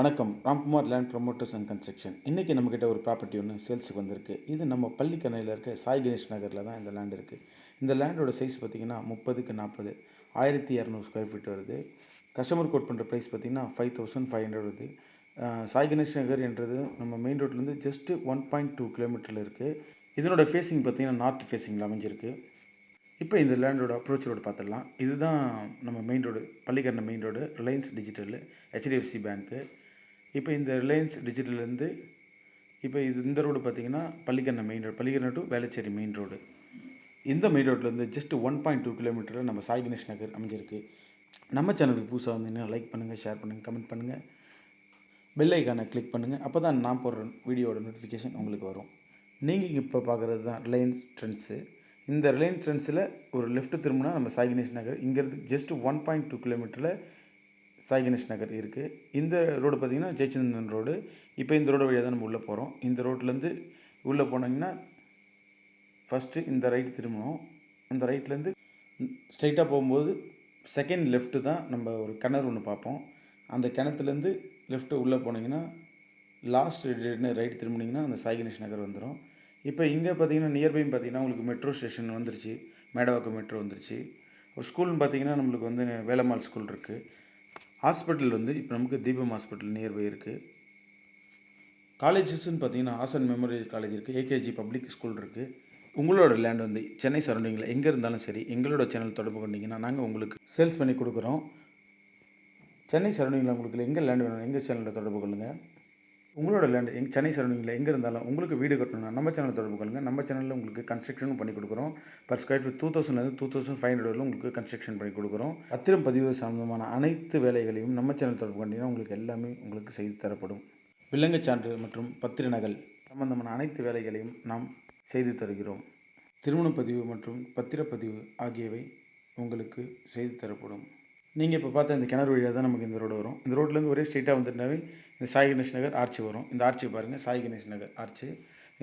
வணக்கம். Ramkumar land promoters and construction. இன்றைக்கி நம்மக்கிட்ட ஒரு ப்ராப்பர்ட்டி ஒன்று சேல்ஸுக்கு வந்திருக்கு. இது நம்ம பள்ளிக்கரணையில் இருக்க சாய் கணேஷ் நகரில் தான் இந்த லேண்ட் இருக்குது. இந்த லேண்டோட சைஸ் பார்த்திங்கன்னா 30க்கு 40, 1200 ஸ்கொயர் ஃபீட் வருது. கஸ்டமர் கோட் பண்ணுற ப்ரைஸ் பார்த்திங்கன்னா 5500 வருது. சாய் கணேஷ் நகர் என்றது நம்ம மெயின் ரோட்லேருந்து ஜஸ்ட்டு 1.2 கிலோமீட்டரில் இருக்குது. இதனோட ஃபேஸிங் பார்த்திங்கன்னா நார்த் ஃபேஸிங்கில் அமைஞ்சிருக்கு. இப்போ இந்த லேண்டோட அப்ரோச் ரோடு பார்த்துடலாம். இதுதான் நம்ம main road, Pallikaranai main road, Reliance digital, HDFC பேங்க்கு. இப்போ இந்த ரிலையன்ஸ் டிஜிட்டல்லேருந்து இப்போ இந்த ரோடு பார்த்திங்கன்னா Pallikaranai main road, Pallikaranai to Velachery main road. இந்த மெயின் ரோட்லேருந்து ஜஸ்ட் 1.2 கிலோமீட்டரில் நம்ம சாய் கணேஷ் நகர் அமைஞ்சிருக்கு. நம்ம சேனலுக்கு புதுசாக வந்தீங்கன்னா லைக் பண்ணுங்கள், ஷேர் பண்ணுங்கள், கமெண்ட் பண்ணுங்கள், பெல் ஐக்கானை கிளிக் பண்ணுங்கள். அப்போ தான் நான் போடுற வீடியோட நோட்டிஃபிகேஷன் உங்களுக்கு வரும். நீங்கள் இப்போ பார்க்குறது தான் ரிலையன்ஸ் ட்ரெண்ட்ஸு. இந்த ரிலையன்ஸ் ட்ரெண்ட்ஸில் ஒரு லெஃப்ட் திரும்பினா நம்ம சாய் கணேஷ் நகர், இங்கேருந்து ஜஸ்ட் 1.2 கிலோமீட்டரில் சாய் கணேஷ் நகர் இருக்குது. இந்த ரோடு பார்த்திங்கன்னா ஜெயச்சந்திரன் ரோடு. இப்போ இந்த ரோடு வழியாக தான் நம்ம உள்ளே போகிறோம். இந்த ரோட்லேருந்து உள்ளே போனீங்கன்னா ஃபஸ்ட்டு இந்த ரைட் திரும்பணும். அந்த ரைட்லேருந்து ஸ்ட்ரைட்டாக போகும்போது செகண்ட் லெஃப்ட்டு தான் நம்ம ஒரு கிணறு ஒன்று பார்ப்போம். அந்த கிணத்துலேருந்து லெஃப்ட்டு உள்ளே போனீங்கன்னா லாஸ்ட் ரைட் திரும்பினீங்கன்னா அந்த சாய் கணேஷ் நகர் வந்துடும். இப்போ இங்கே பார்த்தீங்கன்னா நியர்பைன்னு பார்த்தீங்கன்னா உங்களுக்கு மெட்ரோ ஸ்டேஷன் வந்துருச்சு, மேடவாக்கம் மெட்ரோ வந்துருச்சு. ஒரு ஸ்கூல்னு பார்த்தீங்கன்னா நம்மளுக்கு வந்து வேலம்மாள் ஸ்கூல் இருக்குது. ஹாஸ்பிட்டல் வந்து இப்போ நமக்கு தீபம் ஹாஸ்பிட்டல் நியர்பை இருக்குது. காலேஜஸ்ன்னு பார்த்தீங்கன்னா ஆசன் மெமோரியல் காலேஜ் இருக்குது, ஏகேஜி பப்ளிக் ஸ்கூல் இருக்குது. உங்களோட லேண்ட் வந்து சென்னை சரௌண்டிங்கில் எங்கே இருந்தாலும் சரி, எங்களோட சேனல் தொடர்பு கொண்டீங்கன்னா நாங்கள் உங்களுக்கு சேல்ஸ் பண்ணி கொடுக்குறோம். சென்னை சரௌண்டிங்கில் உங்களுக்கு எங்கே லேண்ட் வேணும் எங்கள் சேனலில் தொடர்பு கொள்ளுங்கள். உங்களோட லேண்டு சென்னை சரௌண்டிங்கில் எங்கே இருந்தாலும் உங்களுக்கு வீடு கட்டணும்னா நம்ம சேனல் தொடர்பு கொள்ளுங்கள். நம்ம சேனலில் உங்களுக்கு கன்ஸ்ட்ரக்ஷனும் பண்ணி கொடுக்குறோம். பர் ஸ்கொயர் ஃபீட் 2000 2500 வரலும் உங்களுக்கு கன்ஸ்ட்ரக்ஷன் பண்ணி கொடுக்குறோம். பத்திரம் பதிவு சம்பந்தமான அனைத்து வேலைகளையும் நம்ம சேனல் தொடர்பு கொண்டீங்கன்னா உங்களுக்கு எல்லாமே உங்களுக்கு செய்து தரப்படும். விலங்கு சான்று மற்றும் பத்திர நகல் சம்பந்தமான அனைத்து வேலைகளையும் நாம் செய்து தருகிறோம். திருமண பதிவு மற்றும் பத்திரப்பதிவு ஆகியவை உங்களுக்கு செய்து தரப்படும். நீங்கள் இப்போ பார்த்த இந்த கிணறு வழியாக தான் நமக்கு இந்த ரோடு வரும். இந்த ரோட்லேருந்து ஒரே ஸ்ட்ரெயிட்டாக வந்துட்டாவே இந்த சாய் கணேஷ் நகர் ஆர்ச்சி வரும். இந்த ஆர்ச்சி பாருங்கள், சாய் கணேஷ் நகர் ஆர்ச்சி.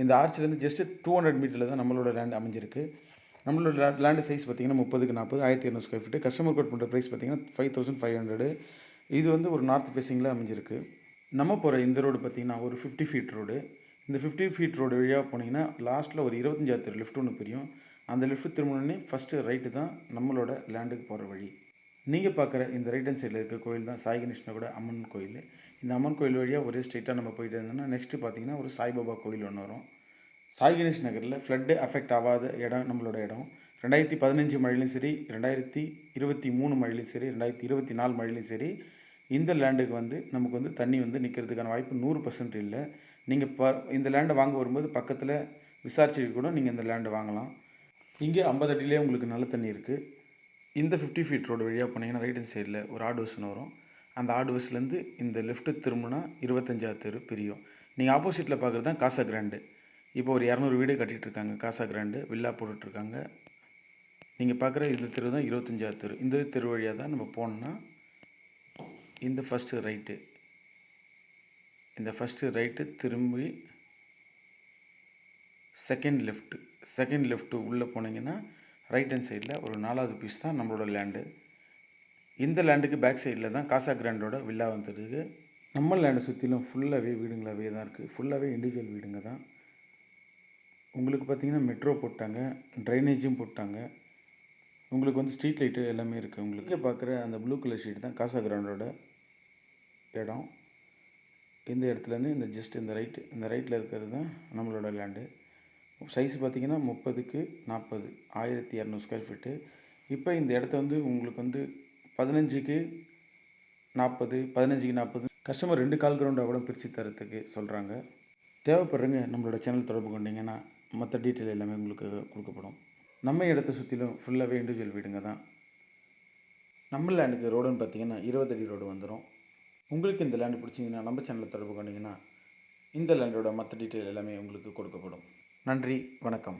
இந்த ஆர்ச்சிலேருந்து ஜஸ்ட்டு 200 மீட்டரில் தான் நம்மளோட லேண்ட் அமைஞ்சிருக்கு. நம்மளோட லேண்டு சைஸ் பார்த்திங்கன்னா 30க்கு 40, 1200 ஸ்கொயர் ஃபீட்டு. கஸ்டமர் கோட் பண்ணுற ப்ரைஸ் பார்த்திங்கன்னா 5500. இது வந்து ஒரு நார்த் ஃபேஸிங்கில் அமைஞ்சிருக்கு. நம்ம போகிற இந்த ரோடு பார்த்திங்கன்னா ஒரு 50 ஃபீட் ரோடு. இந்த 50 ஃபீட் ரோடு வழியாக போனீங்கன்னா லாஸ்ட்டில் ஒரு 25 லிஃப்ட் ஒன்று பிரியும். அந்த லிஃப்ட் திரும்பினோடனே ஃபஸ்ட்டு ரைட்டு தான் நம்மளோட லேண்டுக்கு போகிற வழி. நீங்கள் பார்க்குற இந்த ரைட் ஹேண்ட் சைடில் இருக்க கோயில் தான் சாய் கணேஷ்னோட அம்மன் கோயில். இந்த அம்மன் கோயில் வழியாக ஒரே ஸ்ட்ரெயிட்டாக நம்ம போயிட்டு இருந்தோம்னா நெக்ஸ்ட்டு பார்த்திங்கன்னா ஒரு சாய்பாபா கோயில் ஒன்று வரும். சாய் கணேஷ் நகரில் ஃப்ளட்டு அஃபெக்ட் ஆகாத இடம் நம்மளோட இடம். 2015 மழையிலும் சரி, 2023 மழையிலும் சரி, 2024 மழையிலும் சரி, இந்த லேண்டுக்கு வந்து நமக்கு வந்து தண்ணி வந்து நிற்கிறதுக்கான வாய்ப்பு 100% இல்லை. நீங்கள் இந்த லேண்டை வாங்க வரும்போது பக்கத்தில் விசாரிச்சுட்டு கூட நீங்கள் இந்த லேண்டை வாங்கலாம். இங்கே 50 அடியிலே உங்களுக்கு நல்ல தண்ணி இருக்குது. இந்த 50 ஃபீட் ரோடு வழியாக போனீங்கன்னா ரைட் ஹேண்ட் சைடில் ஒரு ஆடு பஸ்ன்னு வரும். அந்த ஆடு பஸ்லேருந்து இந்த லெஃப்ட்டு திரும்பினா 25வது தெரு பிரியும். நீங்கள் ஆப்போசிட்டில் பார்க்குறது தான் காசா கிராண்டு. இப்போ ஒரு 200 வீடு கட்டிகிட்ருக்காங்க. காசா கிராண்டு வில்லா போட்டுட்ருக்காங்க. நீங்கள் பார்க்குற இந்த தெரு தான் 25வது தெரு. இந்த தெரு வழியாக தான் நம்ம போனோம்னா இந்த ஃபஸ்ட்டு ரைட்டு திரும்பி செகண்ட் லெஃப்ட்டு உள்ளே போனீங்கன்னா ரைட் ஹேண்ட் சைடில் ஒரு 4வது பீஸ் தான் நம்மளோட லேண்டு. இந்த லேண்டுக்கு பேக் சைடில் தான் காசா கிராண்டோட வில்லா வந்துருக்கு. நம்ம லேண்டை சுற்றிலும் ஃபுல்லாகவே வீடுங்களாகவே தான் இருக்குது. ஃபுல்லாகவே இண்டிவிஜுவல் வீடுங்க தான். உங்களுக்கு பார்த்திங்கன்னா மெட்ரோ போட்டாங்க, ட்ரைனேஜும் போட்டாங்க. உங்களுக்கு வந்து ஸ்ட்ரீட் லைட்டு எல்லாமே இருக்குது. உங்களுக்கு பார்க்குற அந்த ப்ளூ கலர் ஷீட் தான் காசா கிராண்டோட இடம். இந்த இடத்துலேருந்து இந்த ரைட்டில் இருக்கிறது தான் நம்மளோட லேண்டு. சைஸ் பார்த்திங்கன்னா 30க்கு 40, 1200 ஸ்கொயர் ஃபீட்டு. இப்போ இந்த இடத்த வந்து உங்களுக்கு வந்து 15க்கு 40 கஸ்டமர் 2 கால் கிரவுண்டாக கூட பிரித்து தரத்துக்கு சொல்கிறாங்க. தேவைப்படுறவங்க நம்மளோட சேனல் தொடர்பு கொண்டீங்கன்னா மற்ற டீட்டெயில் எல்லாமே உங்களுக்கு கொடுக்கப்படும். நம்ம இடத்த சுற்றிலும் ஃபுல்லாகவே இண்டிவிஜுவல் வீடுங்க தான். நம்ம லேண்டுக்கு ரோடுன்னு பார்த்திங்கன்னா 20 அடி ரோடு வந்துடும். உங்களுக்கு இந்த லேண்டு பிடிச்சிங்கன்னா நம்ம சேனலில் தொடர்பு கொண்டீங்கன்னா இந்த லேண்டோட மற்ற டீட்டெயில் எல்லாமே உங்களுக்கு கொடுக்கப்படும். நன்றி, வணக்கம்.